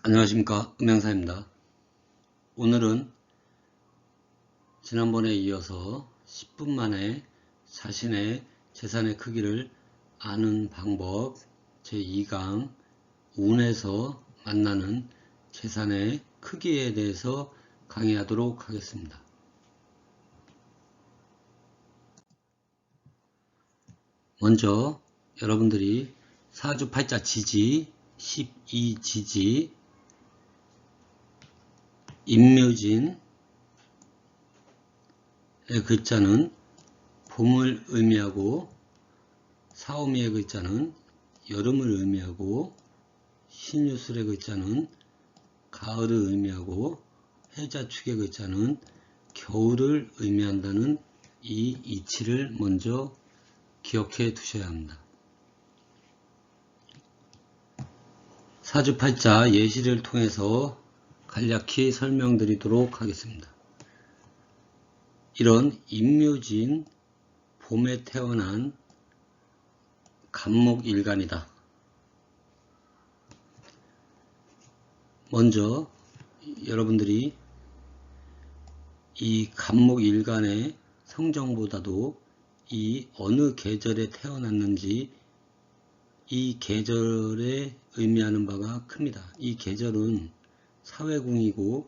안녕하십니까, 음양사입니다. 오늘은 지난번에 이어서 10분 만에 자신의 재산의 크기를 아는 방법 제2강 운에서 만나는 재산의 크기에 대해서 강의하도록 하겠습니다. 먼저 여러분들이 사주팔자 지지, 12지지, 임묘진의 글자는 봄을 의미하고, 사오미의 글자는 여름을 의미하고, 신유술의 글자는 가을을 의미하고, 해자축의 글자는 겨울을 의미한다는 이 이치를 먼저 기억해 두셔야 합니다. 사주팔자 예시를 통해서 간략히 설명드리도록 하겠습니다. 이런 임묘진 봄에 태어난 간목일간이다. 먼저 여러분들이 이 간목일간의 성정보다도 이 어느 계절에 태어났는지 이 계절에 의미하는 바가 큽니다. 이 계절은 사회궁이고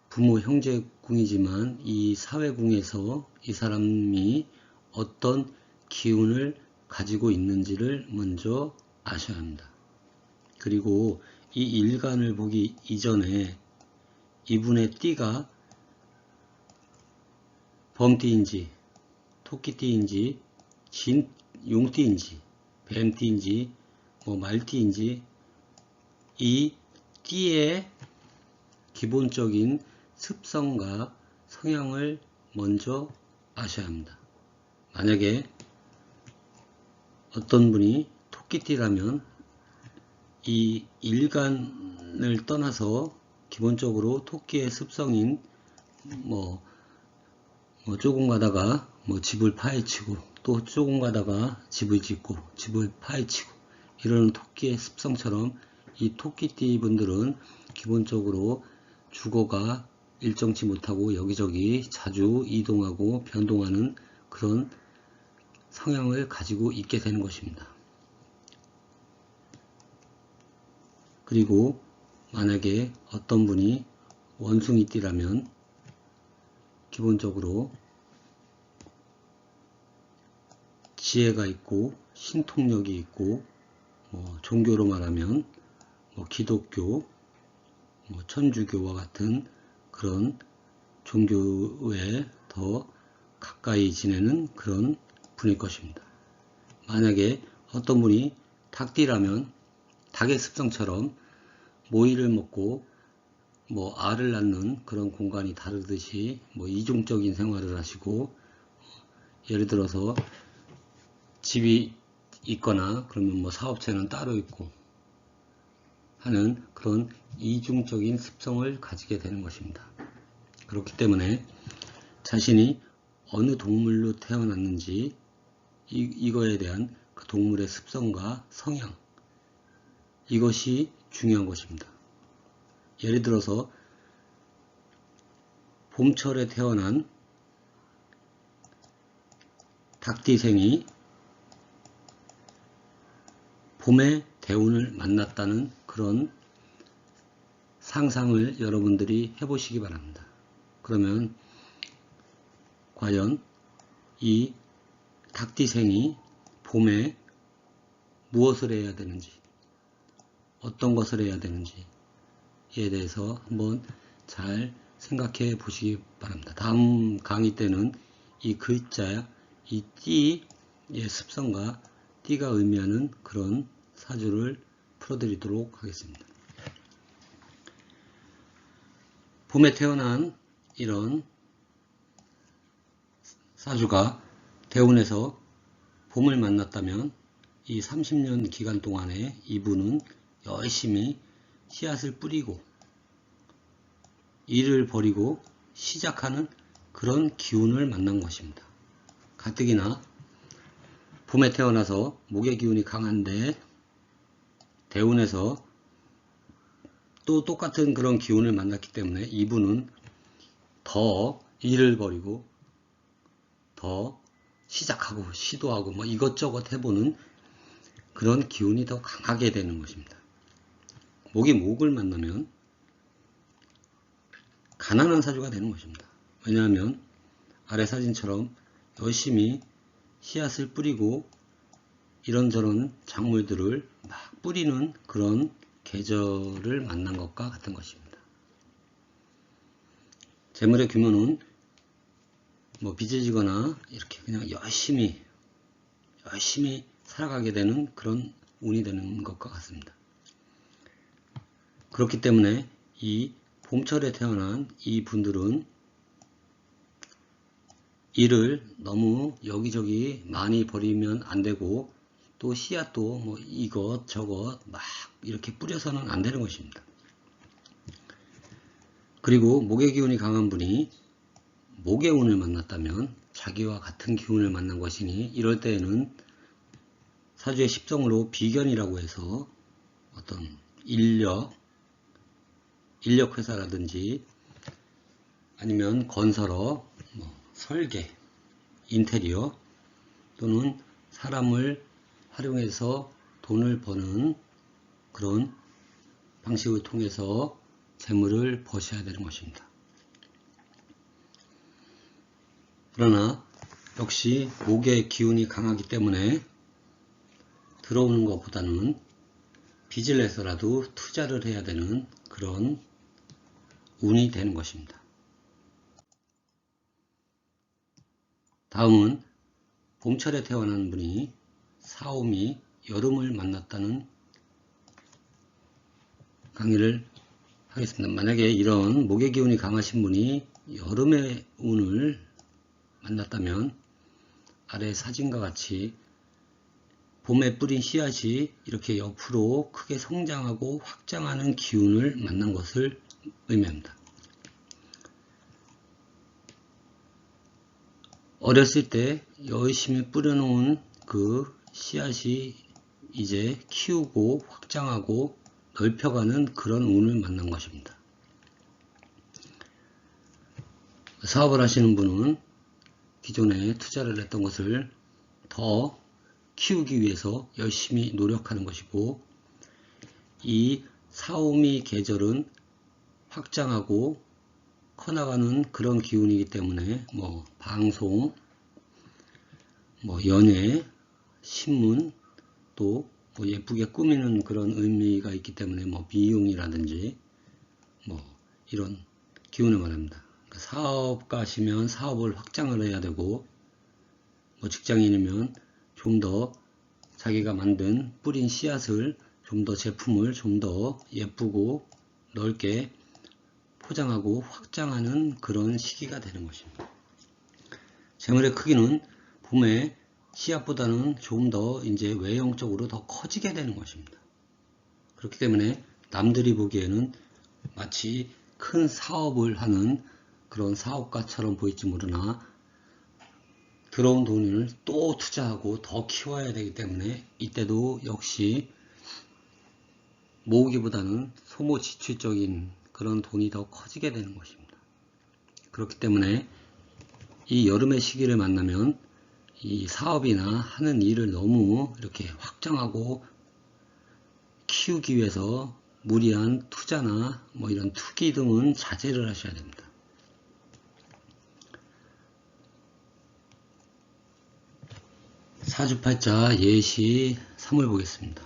부모 형제궁이지만 이 사회궁에서 이 사람이 어떤 기운을 가지고 있는지를 먼저 아셔야 합니다. 그리고 이 일간을 보기 이전에 이분의 띠가 범띠인지 토끼띠인지 용띠인지 뱀띠인지 말띠인지 이 띠의 기본적인 습성과 성향을 먼저 아셔야 합니다. 만약에 어떤 분이 토끼띠라면 이 일간을 떠나서 기본적으로 토끼의 습성인 조금 가다가 집을 파헤치고 또 조금 가다가 집을 짓고 집을 파헤치고 이런 토끼의 습성처럼 이 토끼띠 분들은 기본적으로 주거가 일정치 못하고 여기저기 자주 이동하고 변동하는 그런 성향을 가지고 있게 되는 것입니다. 그리고 만약에 어떤 분이 원숭이띠라면 기본적으로 지혜가 있고 신통력이 있고 종교로 말하면 기독교, 천주교와 같은 그런 종교에 더 가까이 지내는 그런 분일 것입니다. 만약에 어떤 분이 닭띠라면 닭의 습성처럼 모이를 먹고 알을 낳는 그런 공간이 다르듯이 이중적인 생활을 하시고 예를 들어서 집이 있거나 그러면 사업체는 따로 있고 하는 그런 이중적인 습성을 가지게 되는 것입니다. 그렇기 때문에 자신이 어느 동물로 태어났는지 이거에 대한 그 동물의 습성과 성향 이것이 중요한 것입니다. 예를 들어서 봄철에 태어난 닭띠생이 봄에 대운을 만났다는 그런 상상을 여러분들이 해보시기 바랍니다. 그러면 과연 이 닭띠생이 봄에 무엇을 해야 되는지 어떤 것을 해야 되는지에 대해서 한번 잘 생각해 보시기 바랍니다. 다음 강의 때는 이 글자, 이 띠의 습성과 띠가 의미하는 그런 사주를 풀어드리도록 하겠습니다. 봄에 태어난 이런 사주가 대운에서 봄을 만났다면 이 30년 기간 동안에 이분은 열심히 씨앗을 뿌리고 일을 벌이고 시작하는 그런 기운을 만난 것입니다. 가뜩이나 봄에 태어나서 목의 기운이 강한데 대운에서 또 똑같은 그런 기운을 만났기 때문에 이분은 더 일을 벌이고 더 시작하고 시도하고 뭐 이것저것 해보는 그런 기운이 더 강하게 되는 것입니다. 목이 목을 만나면 가난한 사주가 되는 것입니다. 왜냐하면 아래 사진처럼 열심히 씨앗을 뿌리고 이런저런 작물들을 막 뿌리는 그런 계절을 만난 것과 같은 것입니다. 재물의 규모는 뭐 빚어지거나 이렇게 그냥 열심히 살아가게 되는 그런 운이 되는 것과 같습니다. 그렇기 때문에 이 봄철에 태어난 이 분들은 일을 너무 여기저기 많이 버리면 안 되고 또 씨앗도 뭐 이것저것 막 이렇게 뿌려서는 안 되는 것입니다. 그리고 목의 기운이 강한 분이 목의 운을 만났다면 자기와 같은 기운을 만난 것이니 이럴 때에는 사주의 십성으로 비견이라고 해서 어떤 인력 회사라든지 아니면 건설업, 뭐 설계, 인테리어 또는 사람을 활용해서 돈을 버는 그런 방식을 통해서 재물을 버셔야 되는 것입니다. 그러나 역시 목의 기운이 강하기 때문에 들어오는 것보다는 빚을 내서라도 투자를 해야 되는 그런 운이 되는 것입니다. 다음은 봄철에 태어난 분이 사오미 여름을 만났다는 강의를 하겠습니다. 만약에 이런 목의 기운이 강하신 분이 여름의 운을 만났다면 아래 사진과 같이 봄에 뿌린 씨앗이 이렇게 옆으로 크게 성장하고 확장하는 기운을 만난 것을 의미합니다. 어렸을 때 열심히 뿌려놓은 그 씨앗이 이제 키우고 확장하고 넓혀가는 그런 운을 만난 것입니다. 사업을 하시는 분은 기존에 투자를 했던 것을 더 키우기 위해서 열심히 노력하는 것이고, 이 사오미 계절은 확장하고 커나가는 그런 기운이기 때문에 뭐 방송, 뭐 연예, 신문 또 뭐 예쁘게 꾸미는 그런 의미가 있기 때문에 뭐 미용이라든지 뭐 이런 기운을 말합니다. 그러니까 사업가시면 사업을 확장을 해야 되고, 뭐 직장인이면 좀 더 자기가 만든 뿌린 씨앗을 좀 더 제품을 좀 더 예쁘고 넓게 포장하고 확장하는 그런 시기가 되는 것입니다. 재물의 크기는 봄에 씨앗보다는 좀 더 이제 외형적으로 더 커지게 되는 것입니다. 그렇기 때문에 남들이 보기에는 마치 큰 사업을 하는 그런 사업가처럼 보일지 모르나 들어온 돈을 또 투자하고 더 키워야 되기 때문에 이때도 역시 모으기보다는 소모지출적인 그런 돈이 더 커지게 되는 것입니다. 그렇기 때문에 이 여름의 시기를 만나면 이 사업이나 하는 일을 너무 이렇게 확장하고 키우기 위해서 무리한 투자나 뭐 이런 투기 등은 자제를 하셔야 됩니다. 사주팔자 예시 3을 보겠습니다.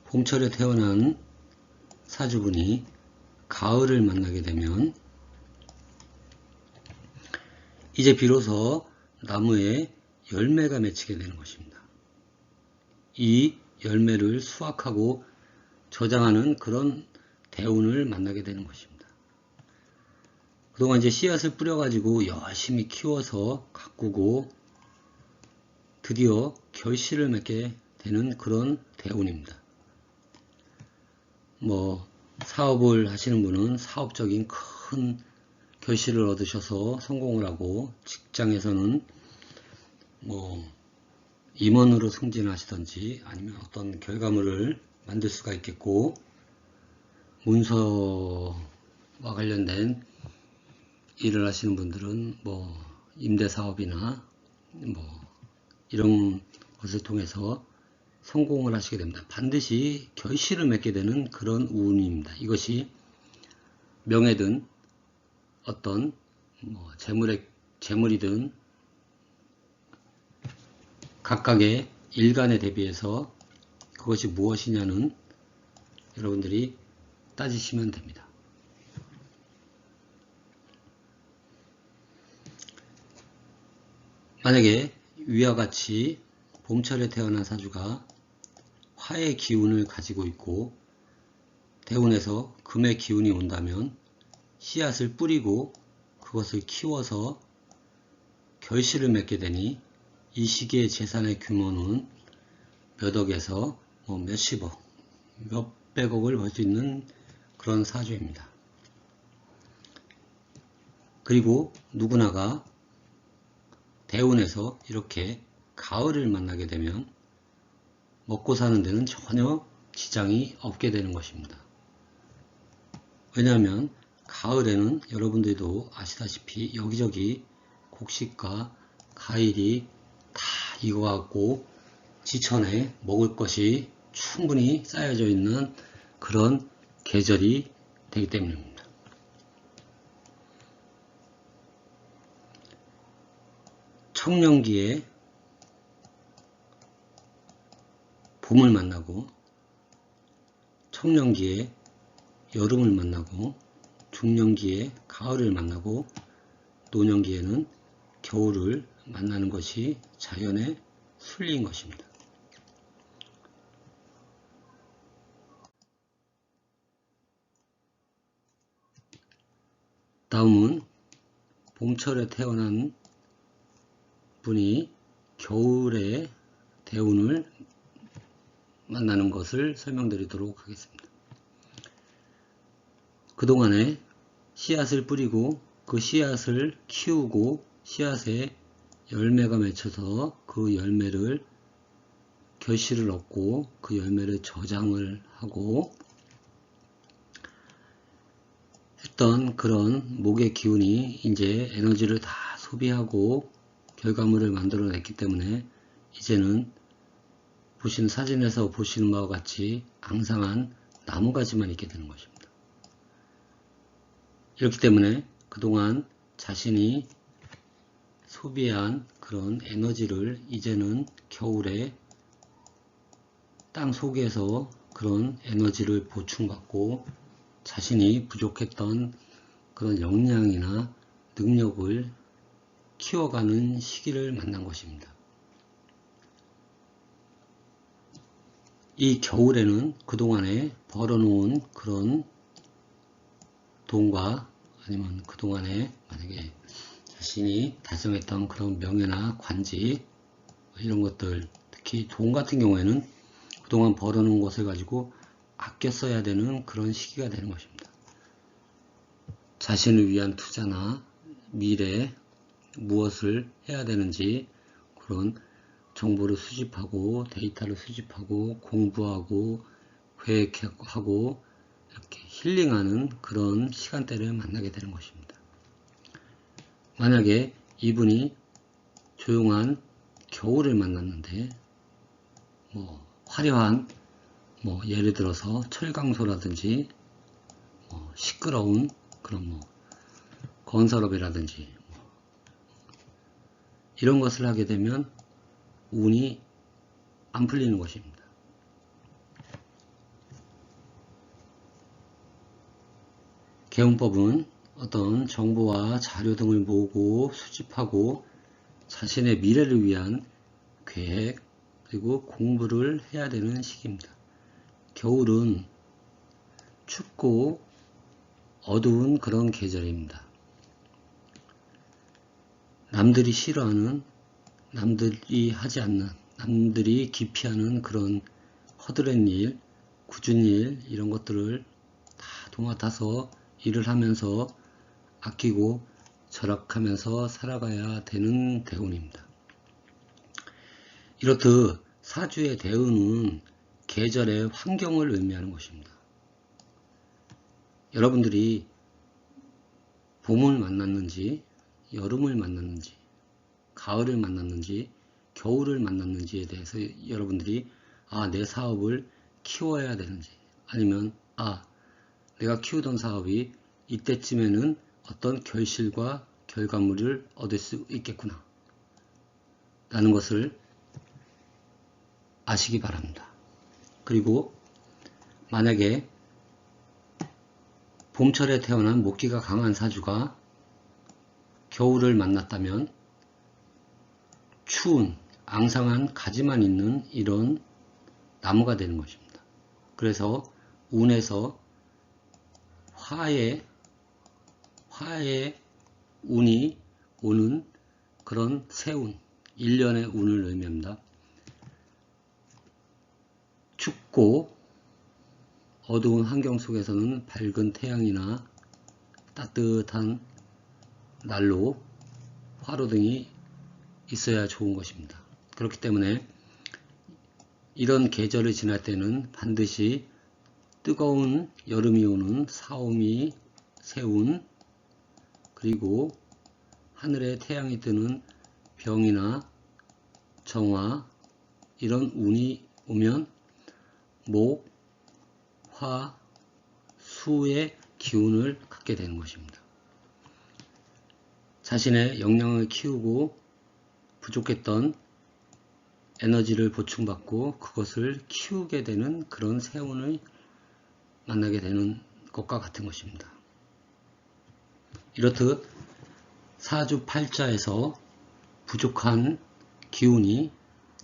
봄철에 태어난 사주분이 가을을 만나게 되면 이제 비로소 나무에 열매가 맺히게 되는 것입니다. 이 열매를 수확하고 저장하는 그런 대운을 만나게 되는 것입니다. 그동안 이제 씨앗을 뿌려가지고 열심히 키워서 가꾸고 드디어 결실을 맺게 되는 그런 대운입니다. 뭐 사업을 하시는 분은 사업적인 큰 결실을 얻으셔서 성공을 하고, 직장에서는 뭐 임원으로 승진하시든지 아니면 어떤 결과물을 만들 수가 있겠고, 문서와 관련된 일을 하시는 분들은 뭐 임대사업이나 뭐 이런 것을 통해서 성공을 하시게 됩니다. 반드시 결실을 맺게 되는 그런 운입니다. 이것이 명예든 어떤 뭐 재물이든 각각의 일간에 대비해서 그것이 무엇이냐는 여러분들이 따지시면 됩니다. 만약에 위와 같이 봄철에 태어난 사주가 화의 기운을 가지고 있고 대운에서 금의 기운이 온다면 씨앗을 뿌리고 그것을 키워서 결실을 맺게 되니 이 시기의 재산의 규모는 몇 억에서 뭐 몇십억, 몇백억을 벌 수 있는 그런 사주입니다. 그리고 누구나가 대운에서 이렇게 가을을 만나게 되면 먹고 사는 데는 전혀 지장이 없게 되는 것입니다. 왜냐하면 가을에는 여러분들도 아시다시피 여기저기 곡식과 과일이 다 익어갖고 지천에 먹을 것이 충분히 쌓여져 있는 그런 계절이 되기 때문입니다. 청년기에 봄을 만나고 청년기에 여름을 만나고 중년기에 가을을 만나고 노년기에는 겨울을 만나는 것이 자연의 순리인 것입니다. 다음은 봄철에 태어난 분이 겨울에 대운을 만나는 것을 설명드리도록 하겠습니다. 그동안에 씨앗을 뿌리고 그 씨앗을 키우고 씨앗에 열매가 맺혀서 그 열매를 결실을 얻고 그 열매를 저장을 하고 했던 그런 목의 기운이 이제 에너지를 다 소비하고 결과물을 만들어냈기 때문에 이제는 보시는 사진에서 보시는 바와 같이 앙상한 나무가지만 있게 되는 것입니다. 이렇기 때문에 그동안 자신이 소비한 그런 에너지를 이제는 겨울에 땅 속에서 그런 에너지를 보충받고 자신이 부족했던 그런 역량이나 능력을 키워가는 시기를 만난 것입니다. 이 겨울에는 그동안에 벌어놓은 그런 돈과 아니면 그동안에 만약에 자신이 달성했던 그런 명예나 관직 이런 것들, 특히 돈 같은 경우에는 그동안 벌어놓은 것을 가지고 아껴 써야 되는 그런 시기가 되는 것입니다. 자신을 위한 투자나 미래에 무엇을 해야 되는지 그런 정보를 수집하고 데이터를 수집하고 공부하고 계획하고 이렇게 힐링하는 그런 시간대를 만나게 되는 것입니다. 만약에 이분이 조용한 겨울을 만났는데 뭐 화려한 뭐 예를 들어서 철강소라든지 뭐 시끄러운 그런 뭐 건설업이라든지 이런 것을 하게 되면 운이 안 풀리는 것입니다. 개운법은 어떤 정보와 자료 등을 모으고 수집하고 자신의 미래를 위한 계획 그리고 공부를 해야 되는 시기입니다. 겨울은 춥고 어두운 그런 계절입니다. 남들이 싫어하는, 남들이 하지 않는, 남들이 기피하는 그런 허드렛 일, 굳은 일 이런 것들을 다 도맡아서 일을 하면서 아끼고 절약하면서 살아가야 되는 대운입니다. 이렇듯 사주의 대운은 계절의 환경을 의미하는 것입니다. 여러분들이 봄을 만났는지, 여름을 만났는지, 가을을 만났는지, 겨울을 만났는지에 대해서 여러분들이 내 사업을 키워야 되는지, 아니면 내가 키우던 사업이 이때쯤에는 어떤 결실과 결과물을 얻을 수 있겠구나 라는 것을 아시기 바랍니다. 그리고 만약에 봄철에 태어난 목기가 강한 사주가 겨울을 만났다면 추운 앙상한 가지만 있는 이런 나무가 되는 것입니다. 그래서 운에서 화의 운이 오는 그런 새운, 일련의 운을 의미합니다. 춥고 어두운 환경 속에서는 밝은 태양이나 따뜻한 난로, 화로 등이 있어야 좋은 것입니다. 그렇기 때문에 이런 계절을 지날 때는 반드시 뜨거운 여름이 오는 사오미, 새운, 그리고 하늘에 태양이 뜨는 병이나 정화, 이런 운이 오면 목, 화, 수의 기운을 갖게 되는 것입니다. 자신의 역량을 키우고 부족했던 에너지를 보충받고 그것을 키우게 되는 그런 새운을 만나게 되는 것과 같은 것입니다. 이렇듯 사주팔자에서 부족한 기운이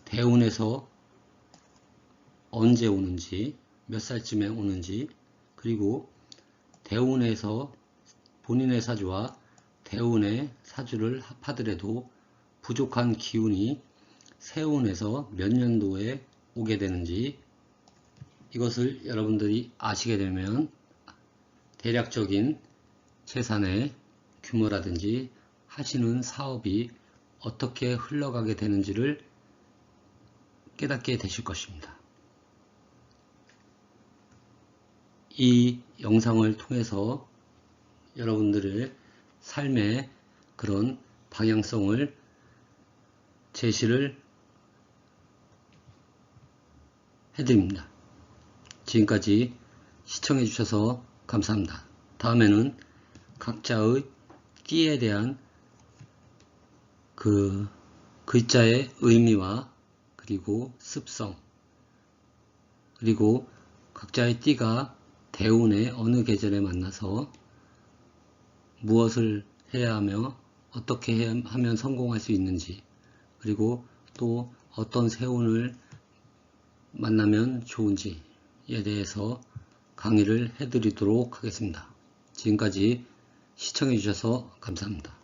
대운에서 언제 오는지, 몇 살쯤에 오는지, 그리고 대운에서 본인의 사주와 대운의 사주를 합하더라도 부족한 기운이 세운에서 몇 년도에 오게 되는지, 이것을 여러분들이 아시게 되면 대략적인 재산의 규모라든지 하시는 사업이 어떻게 흘러가게 되는지를 깨닫게 되실 것입니다. 이 영상을 통해서 여러분들의 삶의 그런 방향성을 제시를 해드립니다. 지금까지 시청해 주셔서 감사합니다. 다음에는 각자의 띠에 대한 그 글자의 의미와 그리고 습성, 그리고 각자의 띠가 대운의 어느 계절에 만나서 무엇을 해야 하며 어떻게 하면 성공할 수 있는지, 그리고 또 어떤 세운을 만나면 좋은지에 대해서 강의를 해드리도록 하겠습니다. 지금까지 시청해 주셔서 감사합니다.